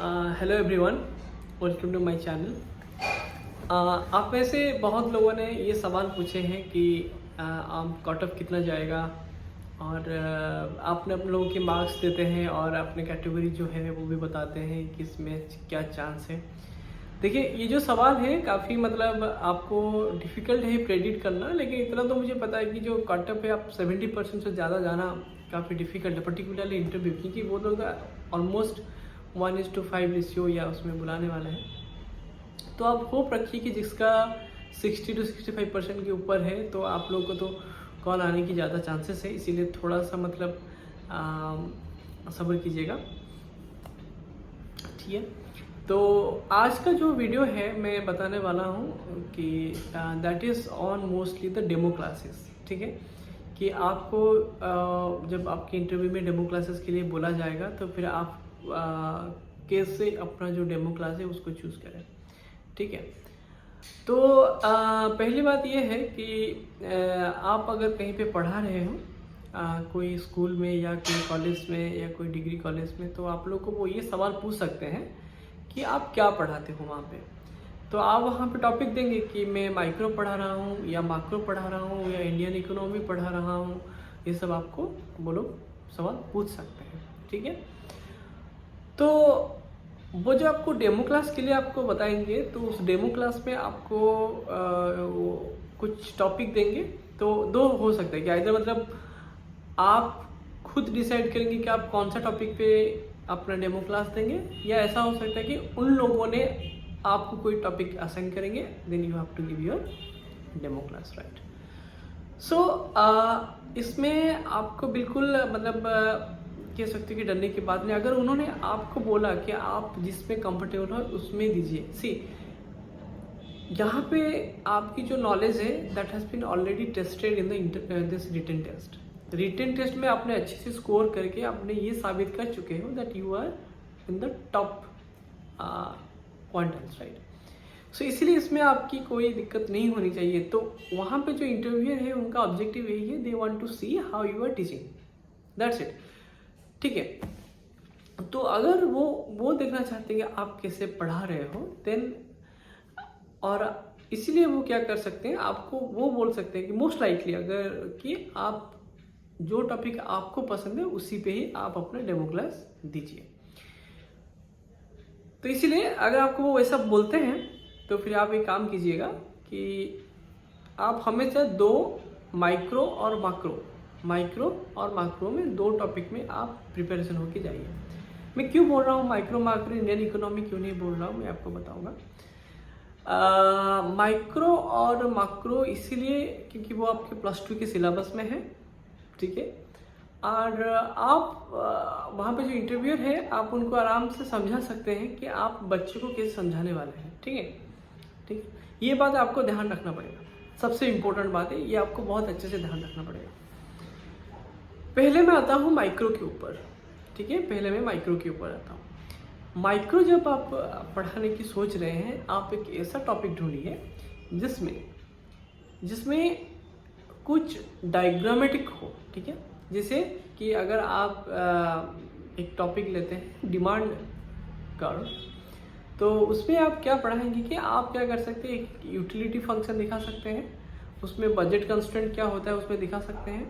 Hello everyone, welcome to my channel. आप में से बहुत लोगों ने ये सवाल पूछे हैं कि आप कट ऑफ कितना जाएगा और आपने अपने लोगों के मार्क्स देते हैं और अपने कैटेगरी जो है वो भी बताते हैं कि इसमें क्या चांस है। देखिए, ये जो सवाल है काफ़ी मतलब आपको डिफ़िकल्ट है प्रेडिक्ट करना, लेकिन इतना तो मुझे पता है कि जो कट ऑफ है आप 70% से ज़्यादा जाना काफ़ी डिफ़िकल्ट है, पर्टिकुलरली इंटरव्यू, क्योंकि वो लोग ऑलमोस्ट 1:5 रेशियो या उसमें बुलाने वाले हैं। तो आप होप रखिए कि जिसका 60 to 65% के ऊपर है तो आप लोगों को तो कॉल आने की ज़्यादा चांसेस है, इसीलिए थोड़ा सा मतलब सब्र कीजिएगा, ठीक है। तो आज का जो वीडियो है मैं बताने वाला हूँ कि that is on mostly the demo classes, ठीक है। कि आपको जब आपके इंटरव्यू में डेमो क्लासेस के लिए बोला जाएगा तो फिर आप कैसे अपना जो डेमो क्लास है उसको चूज़ करें, ठीक है। तो पहली बात यह है कि आप अगर कहीं पे पढ़ा रहे हो कोई स्कूल में या कोई कॉलेज में या कोई डिग्री कॉलेज में, तो आप लोग को वो ये सवाल पूछ सकते हैं कि आप क्या पढ़ाते हो वहाँ पे। तो आप वहाँ पे टॉपिक देंगे कि मैं माइक्रो पढ़ा रहा हूँ या मैक्रो पढ़ा रहा हूँ या इंडियन इकोनॉमी पढ़ा रहा हूँ। ये सब आपको वो लोग सवाल पूछ सकते हैं, ठीक है। तो वो जो आपको डेमो क्लास के लिए आपको बताएंगे, तो उस डेमो क्लास में आपको कुछ टॉपिक देंगे। तो दो हो सकता है कि इधर मतलब आप खुद डिसाइड करेंगे कि आप कौन सा टॉपिक पे अपना डेमो क्लास देंगे, या ऐसा हो सकता है कि उन लोगों ने आपको कोई टॉपिक असाइन करेंगे, then you have to give your demo class, right. So इसमें आपको बिल्कुल मतलब कह सकते हो कि डरने की बात नहीं। अगर उन्होंने आपको बोला कि आप जिसमें कंफर्टेबल हो उसमें दीजिए, सी यहाँ पे आपकी जो नॉलेज है that has been already tested in this written test. Written test में आपने अच्छे से स्कोर करके आपने ये साबित कर चुके हो that you are in the top quantiles, right. So इसलिए इसमें आपकी कोई दिक्कत नहीं होनी चाहिए। तो वहाँ पे जो इंटरव्यूअर है उनका ऑब्जेक्टिव यही है, they want to see how you are teaching, that's it, ठीक है। तो अगर वो देखना चाहते हैं कि आप कैसे पढ़ा रहे हो, देन और इसीलिए वो क्या कर सकते हैं, आपको वो बोल सकते हैं कि मोस्ट लाइकली अगर कि आप जो टॉपिक आपको पसंद है उसी पे ही आप अपना डेमो क्लास दीजिए। तो इसीलिए अगर आपको वो वैसा बोलते हैं तो फिर आप एक काम कीजिएगा कि आप हमेशा दो माइक्रो और मैक्रो में दो टॉपिक में आप प्रिपरेशन होके जाइए। मैं क्यों बोल रहा हूँ माइक्रो मैक्रो इंडियन इकोनॉमी क्यों नहीं बोल रहा हूँ, मैं आपको बताऊँगा। माइक्रो और मैक्रो इसीलिए क्योंकि वो आपके +2 के सिलेबस में है, ठीक है। और आप वहाँ पे जो इंटरव्यूअर है आप उनको आराम से समझा सकते हैं कि आप बच्चे को कैसे समझाने वाले हैं, ठीक है, ठीक है। ये बात आपको ध्यान रखना पड़ेगा, सबसे इम्पोर्टेंट बात है, ये आपको बहुत अच्छे से ध्यान रखना पड़ेगा। पहले मैं आता हूँ माइक्रो के ऊपर, ठीक है। पहले मैं माइक्रो के ऊपर आता हूँ। माइक्रो जब आप पढ़ाने की सोच रहे हैं, आप एक ऐसा टॉपिक ढूंढिए जिसमें कुछ डायग्रामेटिक हो, ठीक है। जैसे कि अगर आप एक टॉपिक लेते हैं डिमांड कर्व, तो उसमें आप क्या पढ़ाएंगे कि आप क्या कर सकते हैं, एक यूटिलिटी फंक्शन दिखा सकते हैं, उसमें बजट कंस्ट्रेंट क्या होता है उसमें दिखा सकते हैं,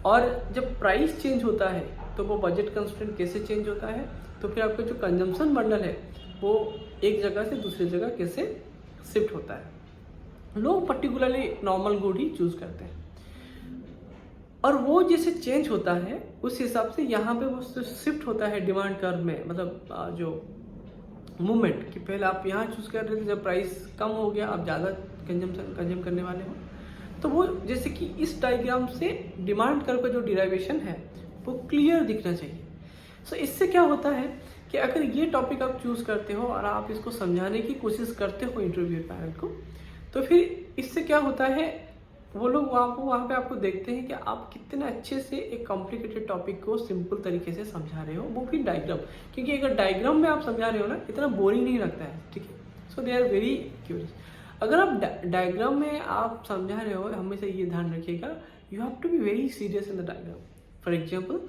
और जब प्राइस चेंज होता है तो वो बजट कंस्ट्रेंट कैसे चेंज होता है, तो फिर आपका जो कंजम्पशन बंडल है वो एक जगह से दूसरी जगह कैसे शिफ्ट होता है। लोग पर्टिकुलरली नॉर्मल गुड ही चूज करते हैं, और वो जैसे चेंज होता है उस हिसाब से यहाँ पे वो शिफ्ट होता है डिमांड कर्व में, मतलब जो मूवमेंट कि पहले आप यहाँ चूज कर रहे थे, जब प्राइस कम हो गया आप ज़्यादा कंज्यूम करने वाले हो, तो वो जैसे कि इस डायग्राम से डिमांड कर्व का जो डिराइवेशन है वो क्लियर दिखना चाहिए। सो इससे क्या होता है कि अगर ये टॉपिक आप चूज करते हो और आप इसको समझाने की कोशिश करते हो इंटरव्यू पैनल को, तो फिर इससे क्या होता है, वो लोग वहाँ पे आपको देखते हैं कि आप कितने अच्छे से एक कॉम्प्लिकेटेड टॉपिक को सिंपल तरीके से समझा रहे हो, वो भी डायग्राम, क्योंकि अगर डायग्राम में आप समझा रहे हो ना, इतना बोरिंग नहीं लगता है, ठीक है। सो दे आर वेरी क्यूरियस। अगर आप डायग्राम में आप समझा रहे हो, हमेशा ये ध्यान रखिएगा, you have to be very serious in the diagram. For example,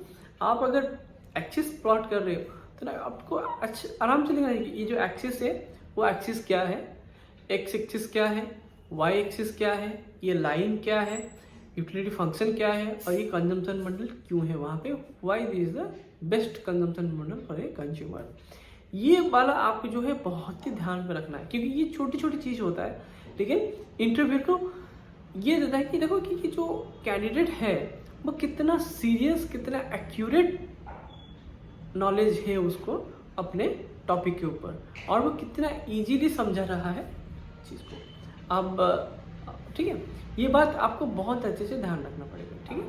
आप अगर एक्सिस प्लॉट कर रहे हो तो ना आपको आराम से लिखना है कि ये जो एक्सिस है वो एक्सिस क्या है, एक्स एक्सिस क्या है, वाई एक्सिस क्या है, ये लाइन क्या है, यूटिलिटी फंक्शन क्या है, और ये कंजम्पशन बंडल क्यों है वहाँ पे, why this is the best consumption bundle for a consumer. ये वाला आपको जो है बहुत ही ध्यान में रखना है, क्योंकि ये छोटी छोटी चीज़ होता है, लेकिन इंटरव्यू को ये देता है कि देखो कि जो कैंडिडेट है वो कितना सीरियस, कितना एक्यूरेट नॉलेज है उसको अपने टॉपिक के ऊपर, और वो कितना इजीली समझा रहा है चीज़ को। अब ठीक है, ये बात आपको बहुत अच्छे से ध्यान रखना पड़ेगा, ठीक है।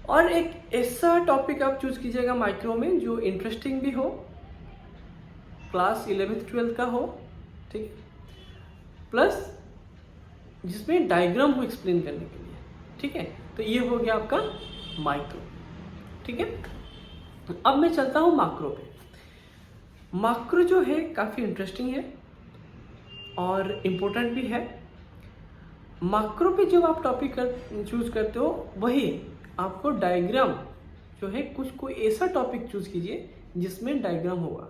और एक ऐसा टॉपिक आप चूज कीजिएगा माइक्रो में जो इंटरेस्टिंग भी हो, क्लास 11th-12th का हो, ठीक है, प्लस जिसमें डायग्राम को एक्सप्लेन करने के लिए, ठीक है। तो ये हो गया आपका माइक्रो, ठीक है। अब मैं चलता हूँ माक्रो पे। माक्रो जो है काफ़ी इंटरेस्टिंग है और इम्पोर्टेंट भी है। माक्रो पे जब आप टॉपिक चूज करते हो, वही आपको डायग्राम जो है, कुछ कोई ऐसा टॉपिक चूज कीजिए जिसमें डायग्राम होगा,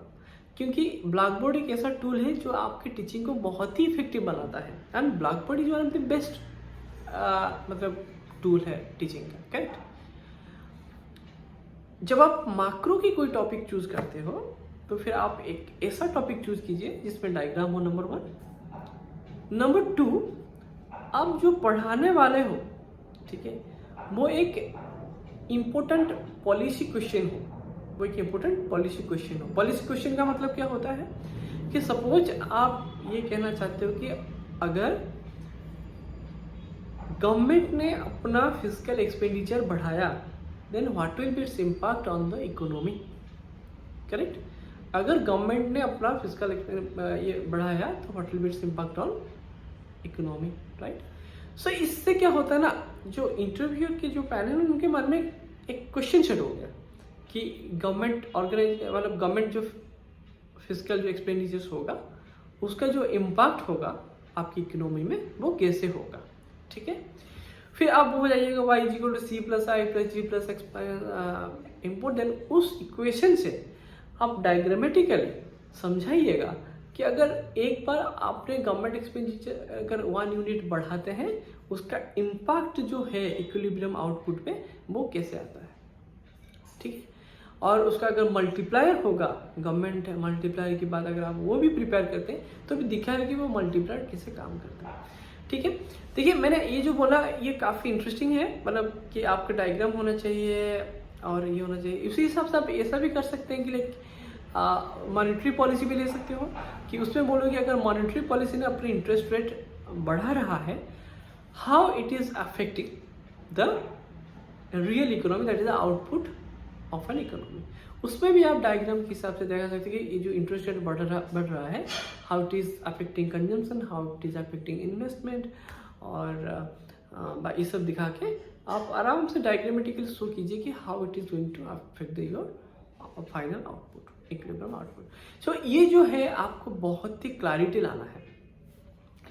क्योंकि ब्लैक बोर्ड एक ऐसा टूल है जो आपकी टीचिंग को बहुत ही इफेक्टिव बनाता है। And black board is one of the best मतलब टूल है टीचिंग का, करेक्ट। जब आप माक्रो की कोई टॉपिक चूज करते हो तो फिर आप एक ऐसा टॉपिक चूज कीजिए जिसमें डायग्राम हो, नंबर 1। नंबर 2, आप जो पढ़ाने वाले हो, ठीक है, वो एक इम्पोर्टेंट पॉलिसी क्वेश्चन हो, वो एक इम्पोर्टेंट पॉलिसी क्वेश्चन हो। पॉलिसी क्वेश्चन का मतलब क्या होता है कि सपोज आप ये कहना चाहते हो कि अगर गवर्नमेंट ने अपना फिजिकल एक्सपेंडिचर बढ़ाया, then what will be its impact on the economy, correct. अगर गवर्नमेंट ने अपना फिजिकल ये बढ़ाया तो what will be its impact on economy, right. So इससे क्या होता है ना, जो इंटरव्यू के जो पैनल है उनके मन में एक क्वेश्चन सेट हो गया कि गवर्नमेंट मतलब गवर्नमेंट जो फिजिकल जो एक्सपेंडिचर्स होगा उसका जो इम्पैक्ट होगा आपकी इकोनॉमी में वो कैसे होगा, ठीक है। फिर आप वो जाइएगा y = c + i + g + x import, then उस इक्वेशन से आप डायग्रामेटिकली समझाइएगा कि अगर एक बार आपने गवर्नमेंट एक्सपेंडिचर अगर 1 यूनिट बढ़ाते हैं, उसका इम्पैक्ट जो है इक्विलिब्रियम आउटपुट पे वो कैसे आता है, ठीक है। और उसका अगर मल्टीप्लायर होगा, गवर्नमेंट मल्टीप्लायर की बात अगर आप वो भी प्रिपेयर करते हैं तो भी दिखाएगा कि वो मल्टीप्लायर कैसे काम करता है, ठीक है। देखिए मैंने ये जो बोला ये काफ़ी इंटरेस्टिंग है, मतलब कि आपका डायग्राम होना चाहिए और ये होना चाहिए। इसी हिसाब से आप ऐसा भी कर सकते हैं कि लाइक मॉनेटरी पॉलिसी भी ले सकते हो, कि उसमें बोलो कि अगर मॉनेटरी पॉलिसी ने अपनी इंटरेस्ट रेट बढ़ा रहा है, how it is affecting the real economy, that is the output of an economy. उसमें भी आप डायग्राम के हिसाब से देखा सकते हैं कि ये जो इंटरेस्ट रेट बढ़ रहा है, how it is affecting consumption, how it is affecting investment, और ये सब दिखा के आप आराम से डायग्रामेटिकली शो कीजिए कि how it is going to affect your final output, equilibrium output. So ये जो है आपको बहुत ही क्लैरिटी लाना है,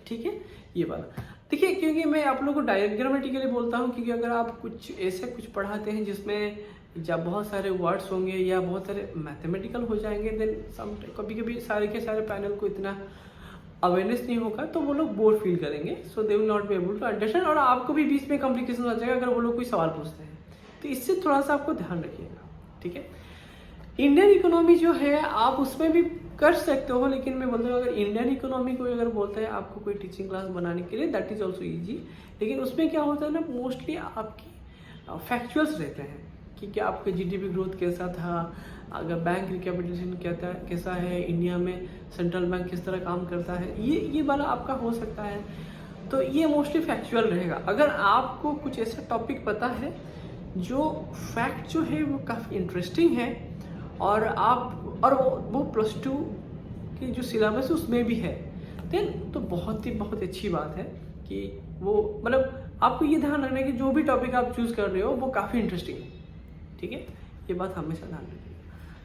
ठीक है, ये वाला। देखिए क्योंकि मैं आप लोगों को डायग्रामेटिकली बोलता हूँ, क्योंकि अगर आप कुछ ऐसे कुछ पढ़ाते हैं जिसमें जब बहुत सारे वर्ड्स होंगे या बहुत सारे मैथमेटिकल हो जाएंगे, देन कभी कभी सारे के सारे पैनल को इतना अवेयरनेस नहीं होगा तो वो लोग बोर फील करेंगे, so they will not be able to understand, और आपको भी बीच में कॉम्प्लिकेशन हो जाएगा अगर वो लोग कोई सवाल पूछते हैं। तो इससे थोड़ा सा आपको ध्यान रखिएगा, ठीक है। इंडियन इकोनॉमी जो है आप उसमें भी कर सकते हो, लेकिन मैं बोलता हूँ अगर इंडियन इकोनॉमी को अगर बोलते हैं आपको कोई टीचिंग क्लास बनाने के लिए, दैट इज ऑल्सो ईजी, लेकिन उसमें क्या होता है ना, मोस्टली आपकी फैक्चुअल्स रहते हैं कि क्या आपका जीडीपी ग्रोथ कैसा था, अगर बैंक रिकैपिटलाइजेशन कैसा है, इंडिया में सेंट्रल बैंक किस तरह काम करता है, ये वाला आपका हो सकता है। तो ये मोस्टली फैक्चुअल रहेगा। अगर आपको कुछ ऐसा टॉपिक पता है जो फैक्ट जो है वो काफ़ी इंटरेस्टिंग है और वो +2 की जो सिलेबस उसमें भी है, देन तो बहुत अच्छी बात है कि वो मतलब आपको ये ध्यान रखना है कि जो भी टॉपिक आप चूज़ कर रहे हो वो काफ़ी इंटरेस्टिंग है, ठीक है। ये बात हमेशा ध्यान रखिएगा,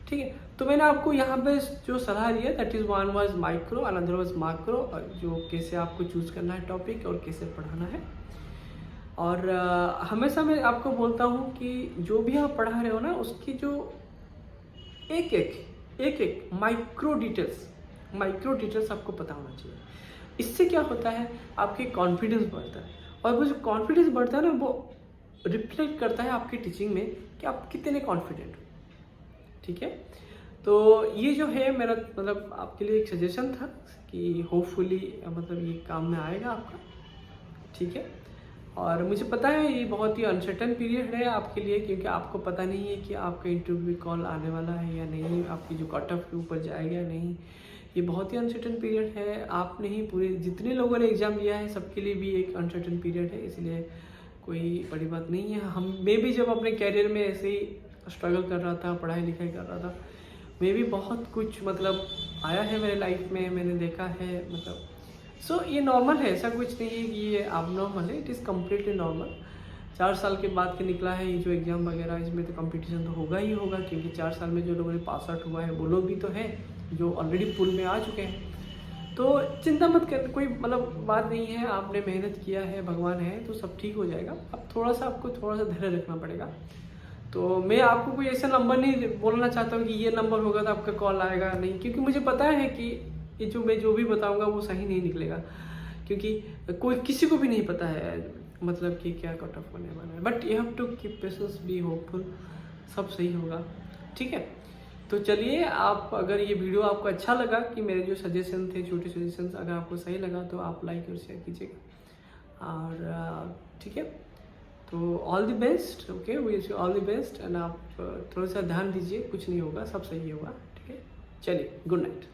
ठीक है। तो मैंने आपको यहाँ पे जो सलाह दी है, that is one was micro, another was macro, जो कैसे आपको चूज़ करना है टॉपिक और कैसे पढ़ाना है। और हमेशा मैं आपको बोलता हूँ कि जो भी आप पढ़ा रहे हो ना, उसकी जो एक माइक्रो डिटेल्स आपको पता होना चाहिए। इससे क्या होता है, आपके कॉन्फिडेंस बढ़ता है, और वो जो कॉन्फिडेंस बढ़ता है ना, वो रिफ्लेक्ट करता है आपकी टीचिंग में कि आप कितने कॉन्फिडेंट हो। ठीक है, तो ये जो है मेरा मतलब आपके लिए एक सजेशन था कि होपफुली मतलब ये काम में आएगा आपका। ठीक है, और मुझे पता है ये बहुत ही अनसर्टन पीरियड है आपके लिए, क्योंकि आपको पता नहीं है कि आपका इंटरव्यू कॉल आने वाला है या नहीं, आपकी जो कट ऑफ के ऊपर जाएगा या नहीं। ये बहुत ही अनसर्टन पीरियड है। आप नहीं, पूरे जितने लोगों ने एग्ज़ाम दिया है सबके लिए भी एक अनसर्टन पीरियड है, इसलिए कोई बड़ी बात नहीं है। मैं भी जब अपने कैरियर में ऐसे ही स्ट्रगल कर रहा था, पढ़ाई लिखाई कर रहा था, मैं भी बहुत कुछ मतलब आया है मेरे लाइफ में, मैंने देखा है मतलब। सो ये नॉर्मल है, ऐसा कुछ नहीं है कि ये abnormal है, इट इज़ कम्प्लीटली नॉर्मल। 4 साल के बाद के निकला है ये जो एग्ज़ाम वगैरह, इसमें तो कंपटीशन तो होगा ही होगा, क्योंकि 4 साल में जो लोगों ने पास आउट हुआ है वो लोग भी तो हैं जो ऑलरेडी पूल में आ चुके हैं। तो चिंता मत कर, कोई मतलब बात नहीं है, आपने मेहनत किया है, भगवान है, तो सब ठीक हो जाएगा। अब आपको थोड़ा सा धैर्य रखना पड़ेगा। तो मैं आपको कोई ऐसा नंबर नहीं बोलना चाहता हूँ कि ये नंबर होगा तो आपका कॉल आएगा, नहीं, क्योंकि मुझे पता है कि ये मैं जो भी बताऊंगा वो सही नहीं निकलेगा, क्योंकि कोई किसी को भी नहीं पता है मतलब कि क्या कट ऑफ होने वाला है। But you have to keep patience, be hopeful, सब सही होगा। ठीक है, तो चलिए, आप अगर ये वीडियो आपको अच्छा लगा, कि मेरे जो सजेशन थे, छोटे सजेशन, अगर आपको सही लगा तो आप लाइक और शेयर कीजिएगा। और ठीक है, तो all the best. Okay, wish you all the best. And आप थोड़ा सा ध्यान दीजिए, कुछ नहीं होगा, सब सही होगा। ठीक है, चलिए, गुड नाइट।